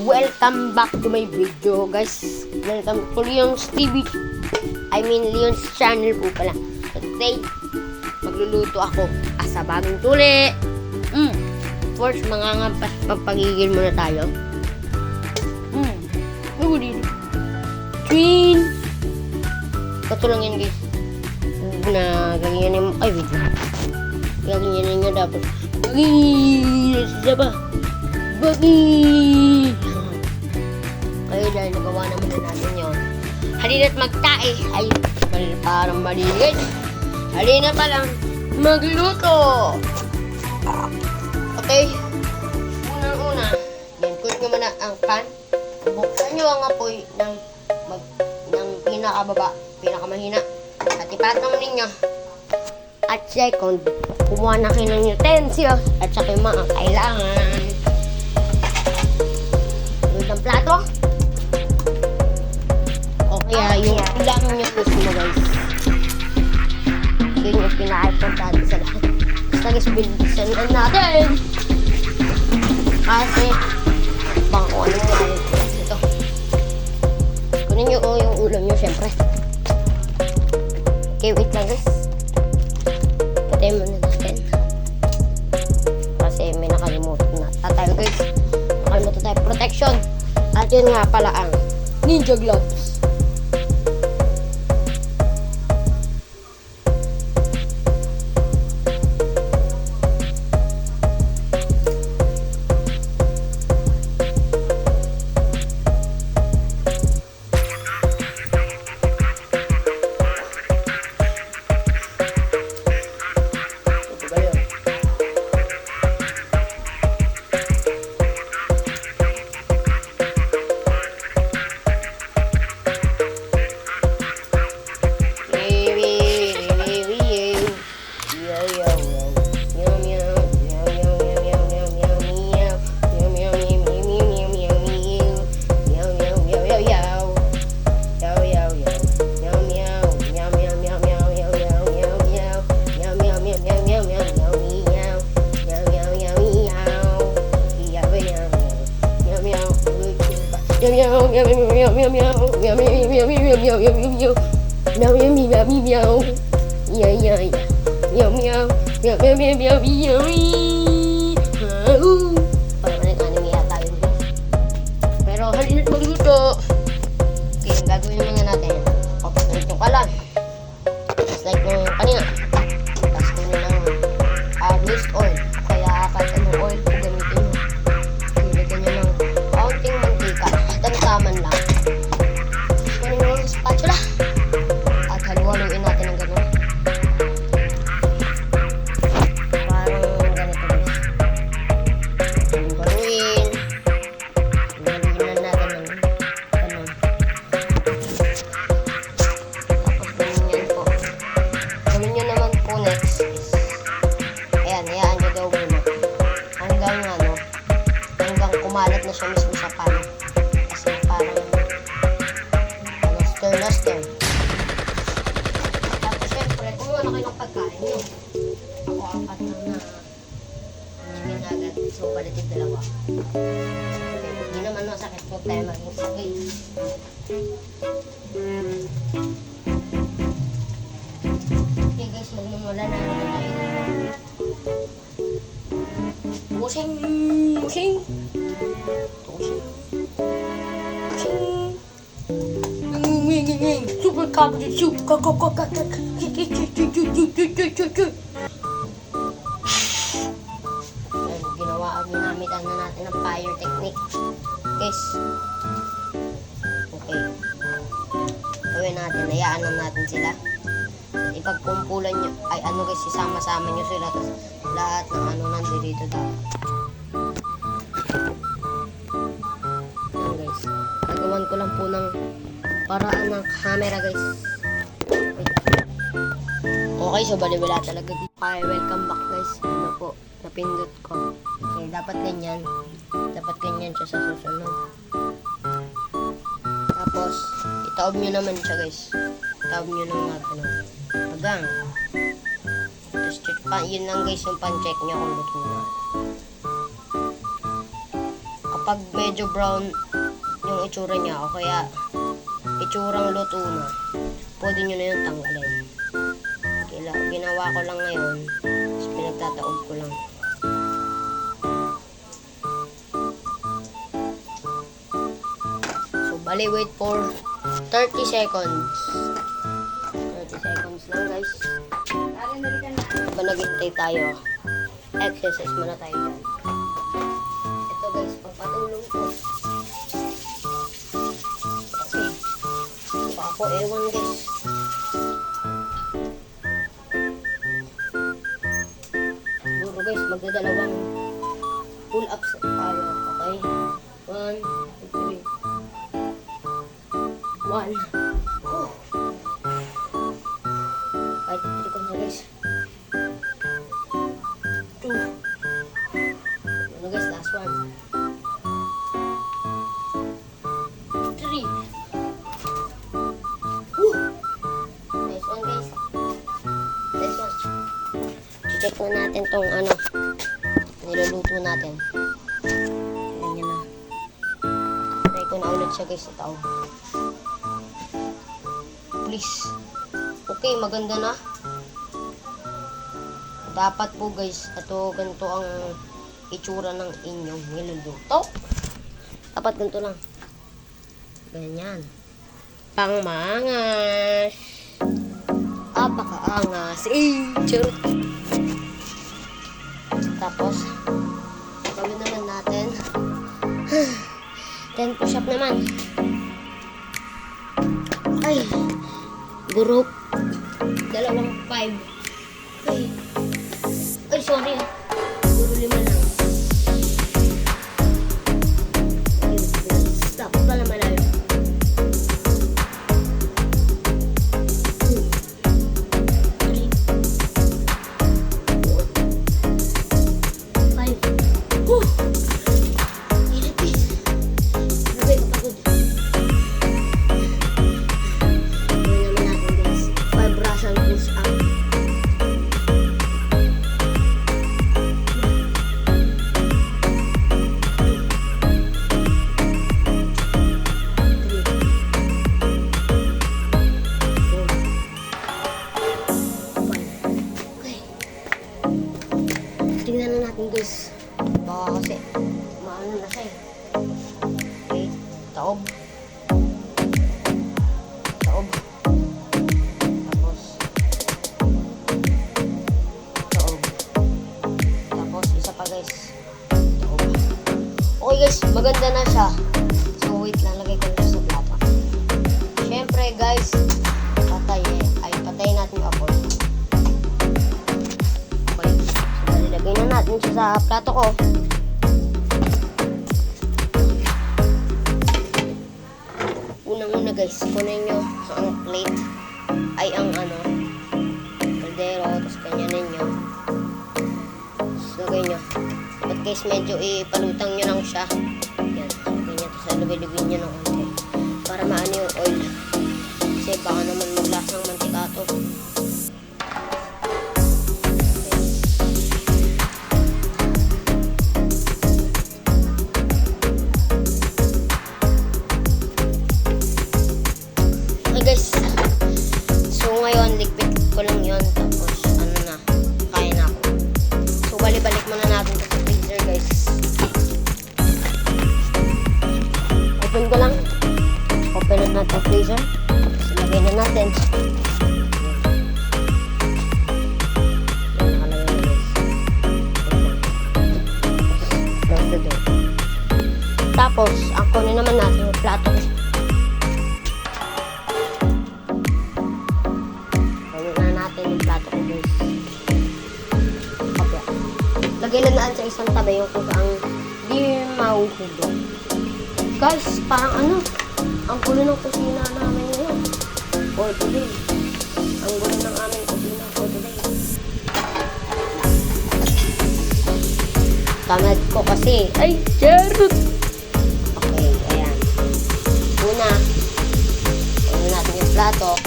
welcome back to my video guys. Welcome to Leon's TV. I mean Leon's channel po pala. So today, magluluto ako asabagong tuli. First, mangangampas papagigil muna tayo. Green. Ito lang yan guys. Na ganyan yung, ay wait lang. Ganyan nyo dapat. Bagi! Kaya dahil nagawa naman na natin yun. Halina't magtae. Ay, parang maliit. Halina pa lang magluto. Okay. Unang-una, put nyo muna ang pan. Buksan nyo ang apoy ng pinakababa, pinakamahina. At ipatong ninyo. At second, kumuha na kayo ng utensils at saka yung mga kailangan. Ng plato. O kaya yung kailangan nyo gusto mo guys. Yun yung pinaka-importante sa lahat. Basta guys, bilisan natin. Kasi, baka kung anong nalagay ito. Kunin nyo yung ulam nyo syempre. Okay, wait lang guys. Patay mo na natin. Kasi may nakalimutan na. Tayo guys. Nakalimutan tayo. Protection. At yun nga pala ang ninja gloves. Parang anime yata yun. Pero halina't magluto. Okay, ang gagawin naman natin. Papalit yung kalan. Just like yung kanina. Tapos kunin ng used oil. Kaya kahit anong oil po gamitin nyo. Ilagyan nyo ng kaunting mantika. Tantaman lang. Kunin nyo yung spatula. At haluhaluin natin ng gano'n. Parang ganito guys. Haluhaluin. Haluhaluin na natin ng gano'n. Tapos ganun yan po. Ganun nyo naman po next is ayan, hayaan nyo daw muna. Hanggang kumalat na siya mismo sa pan. Kasi parang stir na stir. Tapos syempre, kumuha na kayo ng pagkain nyo. Ako apat na chicken nugget. So, palitid dalawa. Okay, hindi naman masakit. Huwag tayo maging sakit. Okay guys, magmumula na tayo. Busing! Busing! Busing! Busing! Super competent soup! Ginamitan na natin ng fire technique. Guys. Okay. Gawin natin. Hayaan na natin sila. Ipagkumpulan nyo. Ay ano guys, isama-sama nyo sila. Tapos lahat ng ano nandito daw. Ayan guys. Nagawan ko lang po ng paraan ng camera guys. Okay, so baliwala talaga dito. Okay, welcome back guys. Ano po, napindot ko. Okay, dapat ganyan. Dapat ganyan siya sa susunod. Tapos, itaob nyo naman siya guys. Itaob nyo naman ano. Hanggang. Tapos, yun lang guys yung pan-check nyo kung luto na. pag medyo brown yung itsura niya o kaya itsurang luto na, pwede nyo na yung tanggalin. Ginawa ko lang ngayon, tapos pinagtataob ko lang. So, bali, wait for 30 seconds. 30 seconds lang, guys. Diba naghintay tayo? Exercise muna tayo dyan. Ito, guys, papatulong ko. Okay. Pa ako ewan, guys. Siguro, guys, magdadalawang pull-ups tayo. Okay? 1, 2, 3. 1. Oh. 5, 3 ko na, guys. 2. Ano, guys, last one. 3. Woo! Nice one, guys. Nice one. I-check na natin tong ano, niluluto natin. Ayan yan na. Try ko na ulit siya, guys, sa tao. Please. Okay, maganda na. Dapat po, guys, ito ganito ang itsura ng inyong niluluto. Dapat ganito lang. Ganyan. Pangmangas. Apakaangas. Charot. Tapos, gawin naman natin. 10 push-up naman. Ay, group. 2, 5. Ay, sorry. Puro 5 lang. Stop pala malayo. 2, 3, 4, 5. Woo! Ilipis. Grabe, kapagod. Gawin naman natin, guys. 5 Russian push-up. Tingnan na natin, guys. Baka kasi maano na siya eh. Okay, taob. Taob. Tapos taob. Tapos isa pa, guys. Taob. Okay, guys, maganda na siya. So wait lang, lagay ko na sa plato. Syempre, guys, patay natin yung apple. Lagay na natin siya sa plato ko. Unang-una, guys, kunin nyo ang plate. Ay, ang ano, kaldero. Tapos kanyanin nyo. Tapos lagay nyo. But guys, medyo ipalutang nyo lang siya. Yan. Lagay nyo. Tapos lubi-lubin nyo ng konti. Para maano yung oil. Kasi baka naman maglasang mantika to. Guys, so ngayon liquid ko lang yun, tapos ano na, kaya na ako. So balik muna natin sa freezer, guys. Open ko lang, open na natin freezer, tapos lagay na natin. Yan, nakalagay na, guys. Close the door. Tapos ang kunin naman natin yung plato. Yung plato ko, guys. Okay. Lagay lang naan sa isang tabi yung kung saan di mahuhulog. Guys, parang ano, ang gulo ng kusina namin ngayon. For today. Ang gulo ng aming kusina for today. Tamad ko kasi. Ay, charot! Okay, ayan. Una natin yung plato.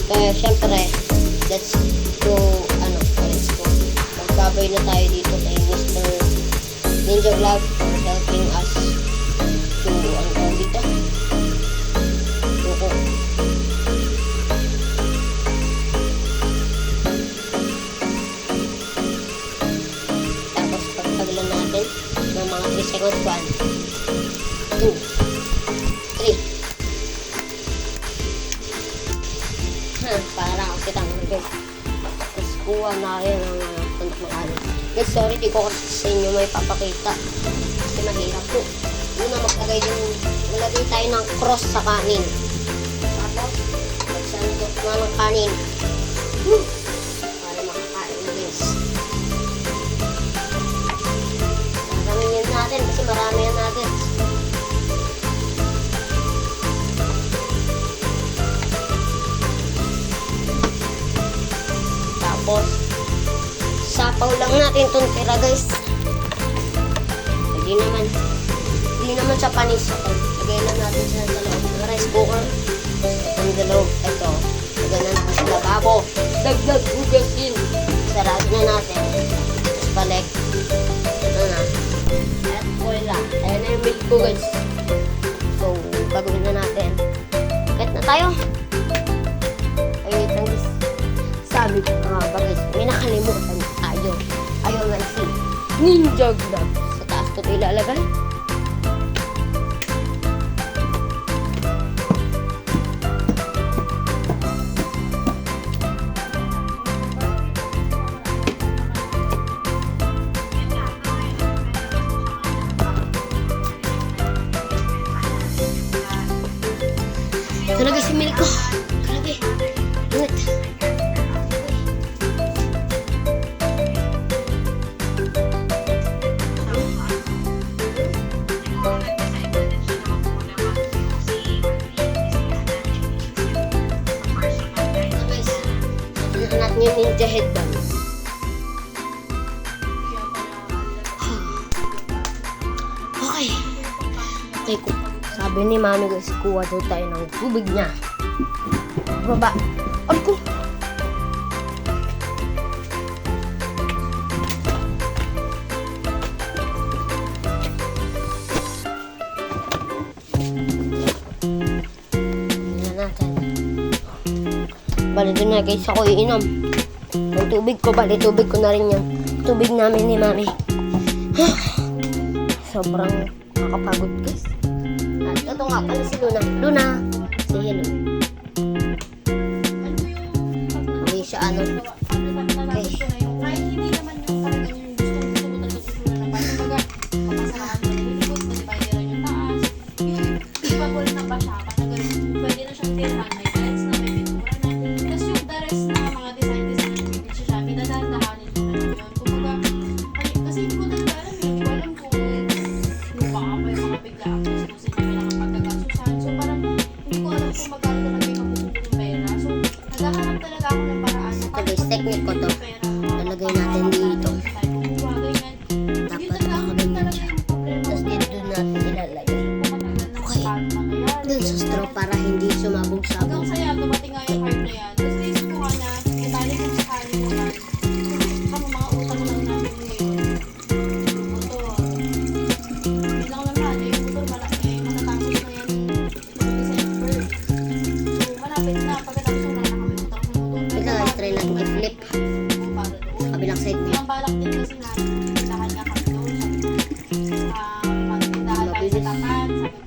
Kaya syempre, let's go. Magbabay na tayo dito kay Mr. Ninja Vlog for helping us to, ano tawag dito? Tuko. Tapos pagtagilan natin ng mga 3 seconds. 1, 2, 3. Parang ako kitang guys. Tapos kuha na kayo ng tundok ng kanin. Guys, sorry, di ko kasi sa inyo may papakita. Kasi mahirap po. Una maglagay tayo ng cross sa kanin. Tapos, magsandok na ng kanin. Para makakain na guys. Marami yan natin kasi marami yan natin. Tapos, sapaw lang natin itong tira guys. Hindi naman siya panis. Lagay lang natin siya sa loob ng rice cooker. Itong dalawang, ito. Lagay na natin sa lababo. Dagdag hugasin. Sarado na natin. Tapos balik. Ito na. At wala. Ayan na yung milk ko guys. So, gagawin na natin. Kahit na tayo. Ayun lang guys. Sabi ko nga ba guys, may nakalimutan tayo. Ayaw nga si Ninja Vlog. Sa taas ko ito ilalagay. Ito na guys yung milk ko. Grabe. Ingat. Natin yung ninja headband. Okay. Okay, sabi ni mami guys, kuha daw tayo ng tubig niya. Baba. Ay ko. Bali doon na guys ako iinom. Yung tubig ko, bali tubig ko na rin yan. Tubig namin ni mami. Sobrang nakakapagod guys. At ito nga pala si Luna. Luna, say hello. Hindi siya ano. Okay. Kahit hindi naman yung talaga yung gusto mo talaga gusto na naman. Kumbaga, papasalahan mo na yung likod, pwede pa yung taas. Yung ibabol na ba siya, parang ganun, pwede na siyang tirhan, may lens na, may pintura na. Tapos yung the rest na mga design na bibig siya, may dadaan-dahanin mo na yun. Kumbaga, kasi hindi ko talaga alam, hindi ko alam kung mukha pa yung mga bigla actors kung sino may nakapagkagasusan. So parang, hindi ko alam kung magkano talaga yung mapupunong pera. So, naghahanap talaga ako ng paraan. Ito guys, technique ko to. Lalagay natin dito. Dapat nakaganyan siya. Tapos dito natin ilalagay. Okay. Dun sa straw para hindi sumabog sa Hanggang saya, dumating nga yung card na yan. Tapos naisip ko nga na, itali ko sa kanin mo lang. Kasi kami mga utang lang namin ngayon. Yung motor. Hindi lang naman, yung motor malaki. Matatapos na yan noong December. So, malapit na. Pagkatapos na kami utang sa motor. Ito guys, try natin i-flip. Para doon. Sa kabilang side niya. Yung balak din kasi na tindahan niya kami doon. Magtindahan tayo sa tapat. Sabi ko,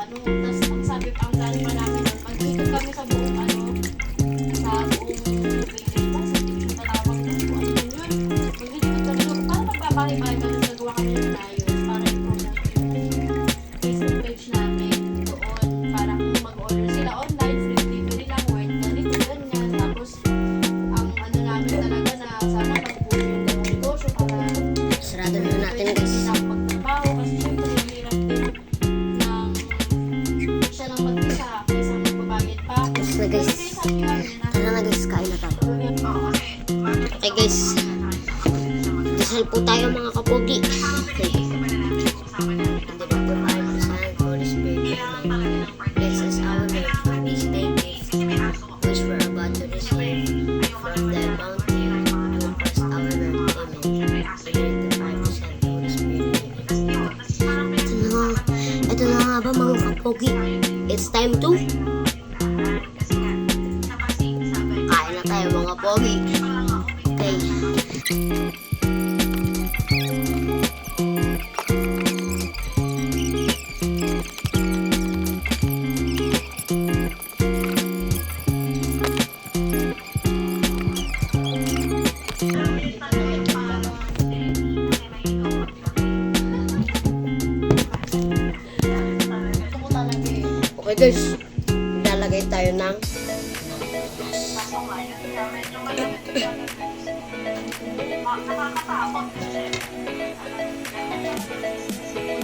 ano, tas ang sabi pa, ang dali pa namin, mag-ikot kami sa buong, ano, sa buong village pa, sa hindi siya tatawag doon, kung ano yun. Mag-ikot kami doon, para magpapakibahay kami, nagawa kami ng ayos, para i-promote yung Facebook page namin doon, para kung mag-order sila online, free delivery lang, worth ganito, ganyan. Tapos, ang ano namin talaga na sana mag-push yung ganong negosyo para Sarado na natin guys. magtrabaho kasi syempre hirap din ng siya lang mag-isa kaysa magbabayad pa. Tapos na guys. Tara na guys, kain na tayo. Okay guys. Dasal po tayo mga kapogi. Okay. Hindi na po tayo magsahan. Holy Spirit. Bless us our Lord for this day gift, which we're about to receive from thy bounty. To Christ our Lord. Amen. Believe the 5% Holy Spirit. Pogi, it's time to kain na tayo mga Pogi. Okay. Okay guys, lalagay tayo ng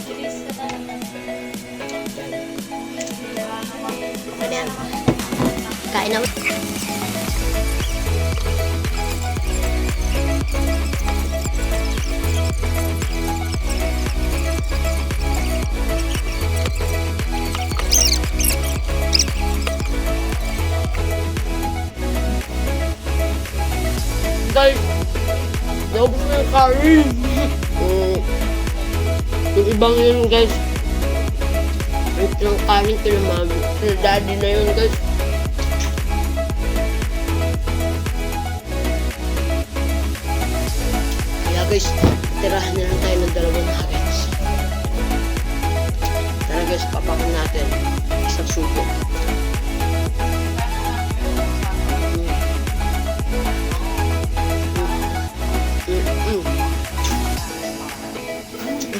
Bilis ka talaga. ano yan? Kain na. Guys, naubos na yung kain. Yung ibang yun guys, ito yung kanin kila mami. Kila daddy na yun guys. Kaya guys, tirahan na lang tayo ng 2 nuggets. Tara guys, papakan natin. Isang suko.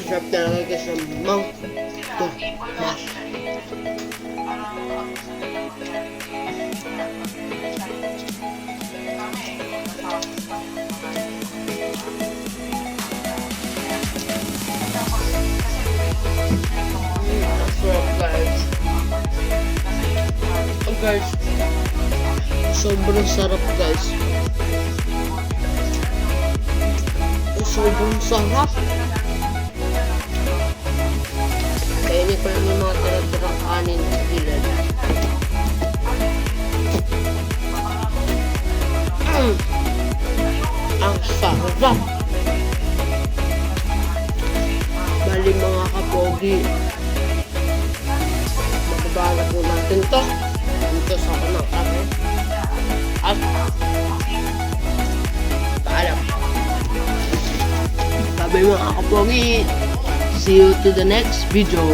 Sarap talaga guys ng mouth to mash. Sarap guys. Oh guys, sobrang sarap guys. Sobrang sarap. Kainin ko lang yung mga tira-tirang kanin sa gilid. Ang sarap! Bali mga kapogi, makabala po natin to. Dito sa kanang kami. At paalam. Sabi mga kapogi, see you to the next video.